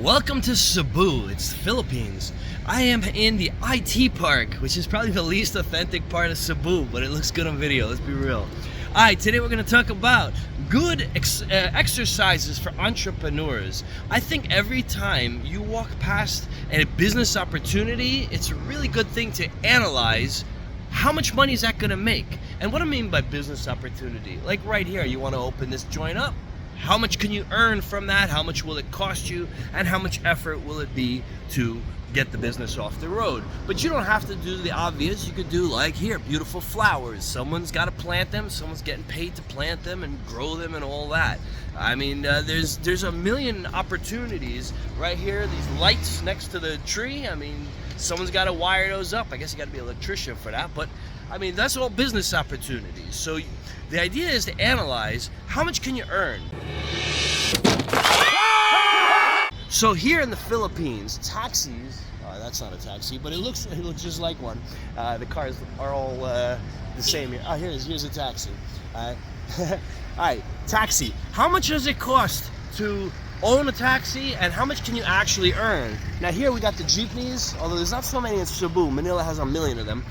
Welcome to Cebu. It's the Philippines. I am in the IT park, which is probably the least authentic part of Cebu, but it looks good on video, let's be real. Alright, today we're going to talk about good exercises for entrepreneurs. I think every time you walk past a business opportunity, it's a really good thing to analyze how much money is that going to make. And what I mean by business opportunity, like right here, you want to open this joint up. How much can you earn from that? How much will it cost you? And how much effort will it be to get the business off the road? But you don't have to do the obvious. You could do like here, beautiful flowers. Someone's got to plant them. Someone's getting paid to plant them and grow them and all that. I mean, there's a million opportunities right here. These lights next to the tree. I mean, someone's got to wire those up. I guess you got to be an electrician for that. But I mean, that's all business opportunities. So the idea is to analyze how much can you earn. So here in the Philippines, taxis, that's not a taxi, but it looks just like one. The cars are all the same here. Oh, here's a taxi. All right, taxi. How much does it cost to own a taxi, and how much can you actually earn? Now here we got the jeepneys, although there's not so many in Cebu. Manila has a million of them.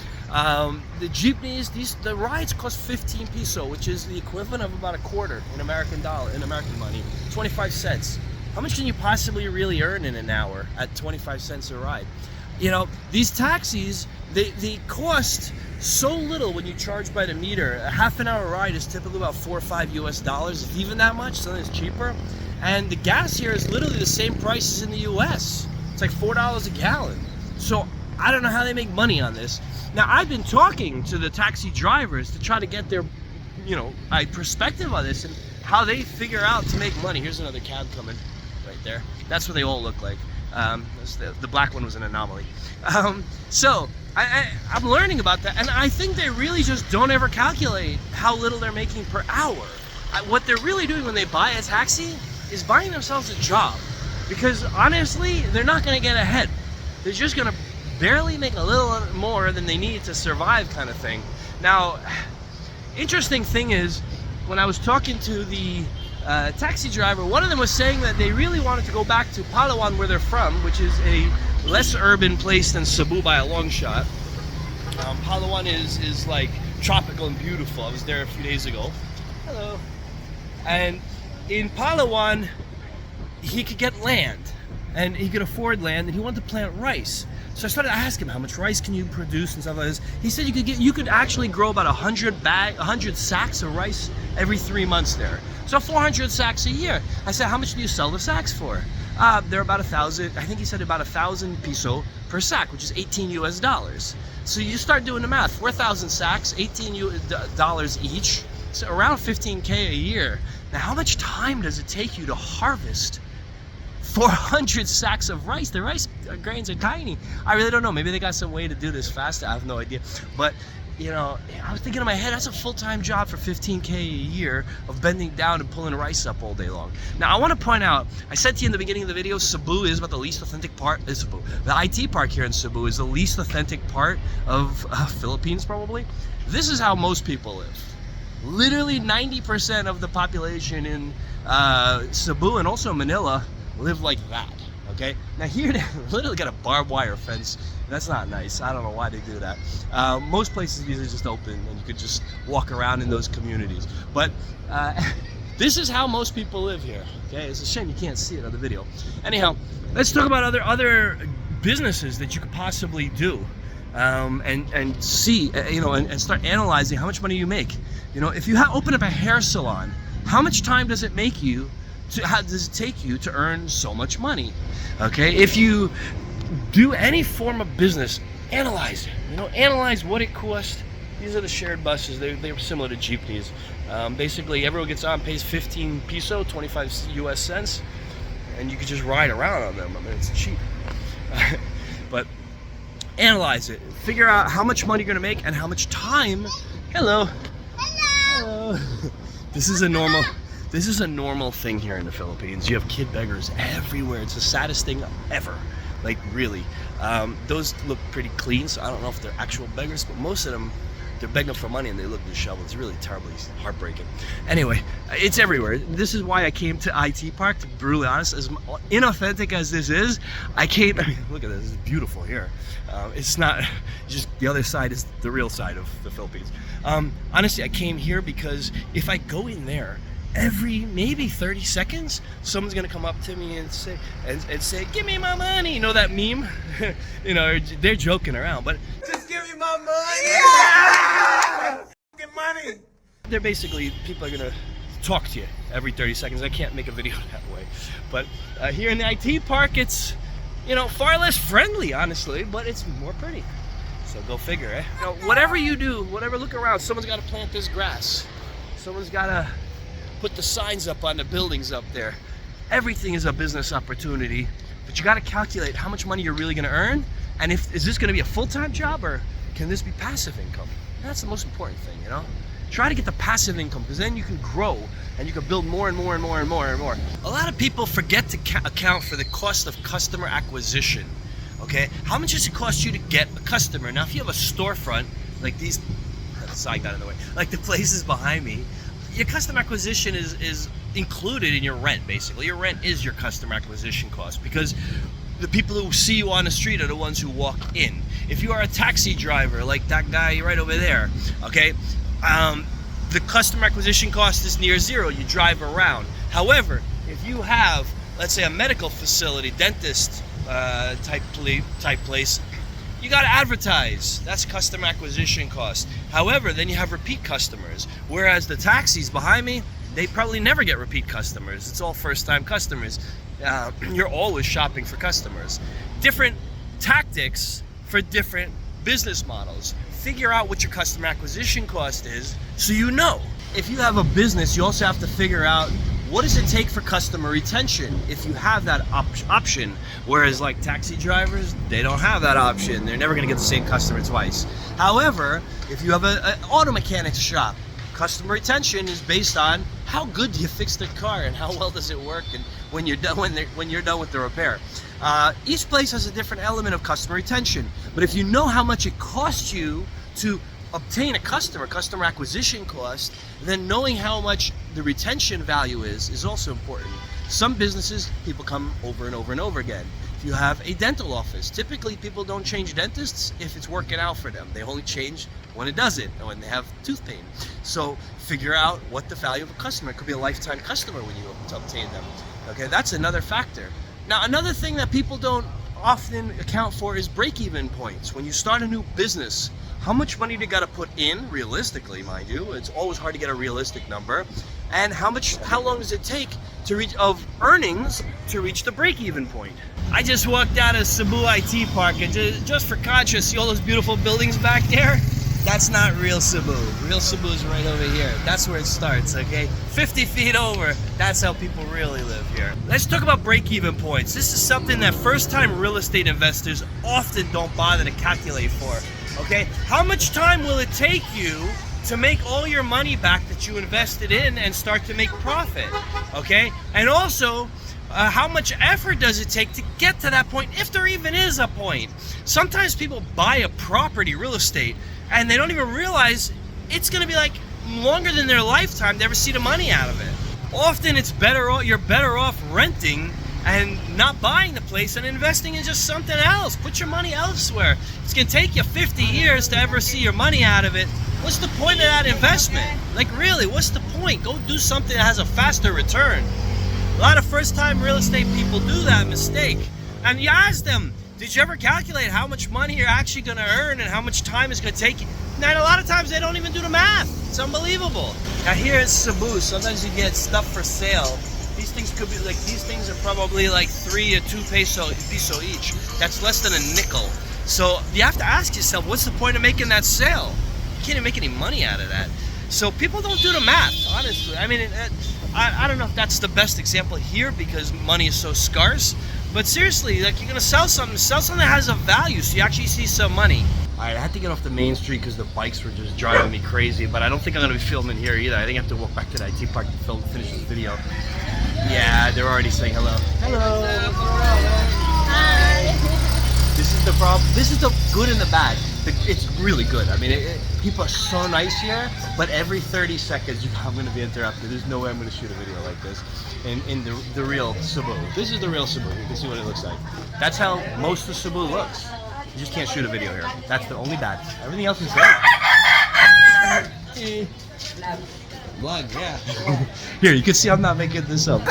The jeepneys, the rides cost 15 peso, which is the equivalent of about a quarter in American money, 25 cents. How much can you possibly really earn in an hour at 25 cents a ride? You know, these taxis, they cost so little when you charge by the meter. A half an hour ride is typically about $4 or $5 US, if even that much. Something that's cheaper. And the gas here is literally the same price as in the US. It's like $4 a gallon. So I don't know how they make money on this. Now I've been talking to the taxi drivers to try to get their, perspective on this and how they figure out to make money. Here's another cab coming right there. That's what they all look like. The black one was an anomaly. So I'm learning about that, and I think they really just don't ever calculate how little they're making per hour. What they're really doing when they buy a taxi is buying themselves a job, because honestly, they're not going to get ahead. They're just going to barely make a little more than they need to survive, kind of thing. Now, interesting thing is, when I was talking to the taxi driver, one of them was saying that they really wanted to go back to Palawan, where they're from, which is a less urban place than Cebu by a long shot. Palawan is like tropical and beautiful. I was there a few days ago. Hello. And in Palawan, he could get land, and he could afford land, and he wanted to plant rice. So I started to ask him, how much rice can you produce and stuff like this. He said you could actually grow about 100 sacks of rice every 3 months there. So 400 sacks a year. I said, how much do you sell the sacks for? They're about 1,000. I think he said about 1,000 peso per sack, which is $18 US. So you start doing the math. 4,000 sacks, $18 each. So around 15K a year. Now, how much time does it take you to harvest 400 sacks of rice? The rice grains are tiny. I really don't know. Maybe they got some way to do this faster. I have no idea. But, I was thinking in my head, that's a full-time job for 15K a year of bending down and pulling rice up all day long. Now, I want to point out, I said to you in the beginning of the video, Cebu is about the least authentic part. Cebu. The IT park here in Cebu is the least authentic part of Philippines, probably. This is how most people live. Literally 90% of the population in Cebu and also Manila live like that, okay? Now here they literally got a barbed wire fence. That's not nice. I don't know why they do that. Most places these are just open and you could just walk around in those communities. But this is how most people live here, okay? It's a shame you can't see it on the video. Anyhow, let's talk about other businesses that you could possibly do. And see, and start analyzing how much money you make. If you open up a hair salon, how much time does it take you to earn so much money? Okay, if you do any form of business, analyze it. Analyze what it costs. These are the shared buses. They're similar to jeepneys. Basically, everyone gets on, pays 15 peso, 25 US cents, and you can just ride around on them. I mean, it's cheap. But analyze it. Figure out how much money you're gonna make and how much time. Hello. Hello. This is a normal thing here in the Philippines. You have kid beggars everywhere. It's the saddest thing ever. Like, really. Those look pretty clean, so I don't know if they're actual beggars, but most of them they're begging for money and they look disheveled. It's really terribly heartbreaking. Anyway, it's everywhere. This is why I came to IT Park, to be brutally honest. As inauthentic as this is, I mean, look at this, it's beautiful here. It's not, just the other side is the real side of the Philippines. Honestly, I came here because if I go in there, every maybe 30 seconds, someone's gonna come up to me and say, give me my money. You know that meme? You know, they're joking around, but just give me my money. Yeah! Get money. They're basically, people are gonna talk to you every 30 seconds. I can't make a video that way. But here in the IT Park, it's, you know, far less friendly, honestly, but it's more pretty. So go figure, eh? You know, whatever you do, whatever, look around, someone's gotta plant this grass. Someone's gotta put the signs up on the buildings up there. Everything is a business opportunity, but you got to calculate how much money you're really going to earn, and is this going to be a full-time job, or can this be passive income? That's the most important thing, you know? Try to get the passive income, because then you can grow and you can build more and more and more and more and more. A lot of people forget to account for the cost of customer acquisition. Okay, how much does it cost you to get a customer? Now, if you have a storefront like these, the side got in the way, like the places behind me, your customer acquisition is included in your rent, basically. Your rent is your customer acquisition cost, because the people who see you on the street are the ones who walk in. If you are a taxi driver, like that guy right over there, okay, the customer acquisition cost is near zero. You drive around. However, if you have, let's say, a medical facility, dentist type place, you got to advertise. That's customer acquisition cost. However, then you have repeat customers. Whereas the taxis behind me, they probably never get repeat customers. It's all first-time customers. You're always shopping for customers. Different tactics for different business models. Figure out what your customer acquisition cost is so you know. If you have a business, you also have to figure out what does it take for customer retention if you have that option. Whereas like taxi drivers, they don't have that option. They're never gonna get the same customer twice. However, if you have an auto mechanics shop, customer retention is based on how good do you fix their car and how well does it work, and when you're done with the repair. Each place has a different element of customer retention, but if you know how much it costs you to obtain a customer acquisition cost, then knowing how much the retention value is also important. Some businesses, people come over and over and over again. If you have a dental office, typically people don't change dentists if it's working out for them. They only change when it doesn't, or when they have tooth pain. So figure out what the value of a customer. It could be a lifetime customer when you obtain them. Okay, that's another factor. Now, another thing that people don't often account for is break-even points. When you start a new business, how much money do you got to put in, realistically, mind you? It's always hard to get a realistic number. And how long does it take to reach of earnings to reach the break-even point? I just walked out of Cebu IT Park, and just for contrast, see all those beautiful buildings back there? That's not real Cebu. Real Cebu is right over here. That's where it starts, okay? 50 feet over, that's how people really live here. Let's talk about break-even points. This is something that first-time real estate investors often don't bother to calculate for, okay? How much time will it take you to make all your money back that you invested in and start to make profit, okay? And also, how much effort does it take to get to that point, if there even is a point? Sometimes people buy a property, real estate, and they don't even realize it's gonna be like longer than their lifetime to ever see the money out of it. Often it's you're better off renting and not buying the place and investing in just something else. Put your money elsewhere. It's gonna take you 50 years to ever see your money out of it. What's the point of that investment? Like really, what's the point? Go do something that has a faster return. A lot of first-time real estate people do that mistake. And you ask them, did you ever calculate how much money you're actually gonna earn and how much time it's gonna take you? And a lot of times they don't even do the math. It's unbelievable. Now here in Cebu, sometimes you get stuff for sale. These things could be like, these things are probably like 3 or 2 peso each. That's less than a nickel. So you have to ask yourself, what's the point of making that sale? You can't even make any money out of that. So people don't do the math, honestly. I mean, I don't know if that's the best example here because money is so scarce, but seriously, like you're gonna sell something that has a value so you actually see some money. All right, I had to get off the main street because the bikes were just driving me crazy, but I don't think I'm gonna be filming here either. I think I have to walk back to the IT Park to finish this video. Yeah, they're already saying hello. Hello. Hi. This is the problem. This is the good and the bad. It's really good. I mean, people are so nice here, but every 30 seconds I'm going to be interrupted. There's no way I'm going to shoot a video like this in the real Cebu. This is the real Cebu. You can see what it looks like. That's how most of Cebu looks. You just can't shoot a video here. That's the only bad. Everything else is great. Vlog, yeah. Here, you can see I'm not making this up.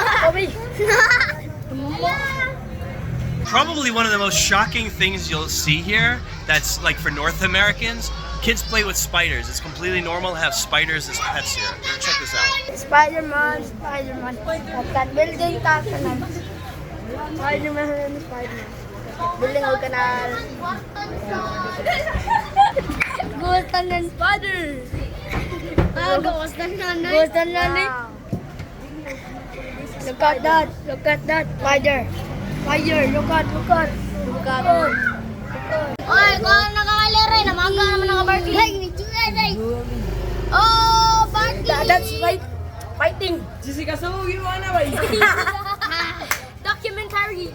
Probably one of the most shocking things you'll see here, that's like for North Americans, kids play with spiders. It's completely normal to have spiders as pets here. Check this out. Spider-Man. That building Spider-Man. Building Ghost and spider. Ghost and nanay. Look at that. Spider. Look at. Oy, kung nakakalere, namaga naman naka-Barkley. Oh, Barkley! That's right. Fighting. Jessica, saan mo ginawa na ba? Documentary.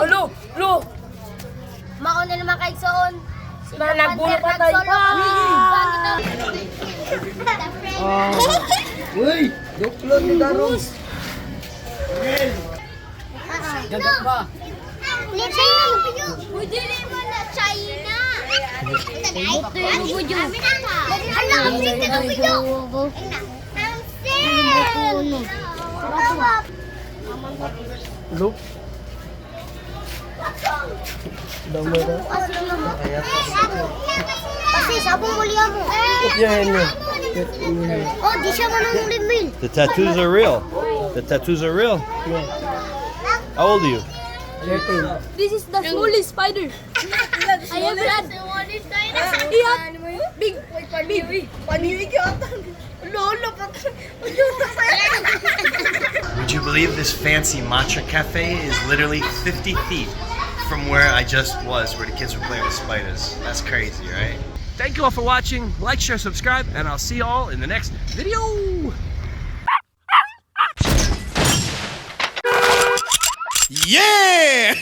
Alo! Mao na naman kay Soon. Nagbulo pa tayo. Uy! Duklon ni Daros! Dagat ba? Pwede rin mo na China. Ala, Afrika na puyo. Look. Kasi sabong mulia mo. Oh, di siya manungulimil. The tattoos are real. The tattoos are real. How old are you? This is the smallest spider. I have had. Big. Paniwig yata. Lolo, Would you believe this fancy matcha cafe is literally 50 feet from where I just was, where the kids were playing with spiders? That's crazy, right? Thank you all for watching. Like, share, subscribe, and I'll see you all in the next video. Yeah!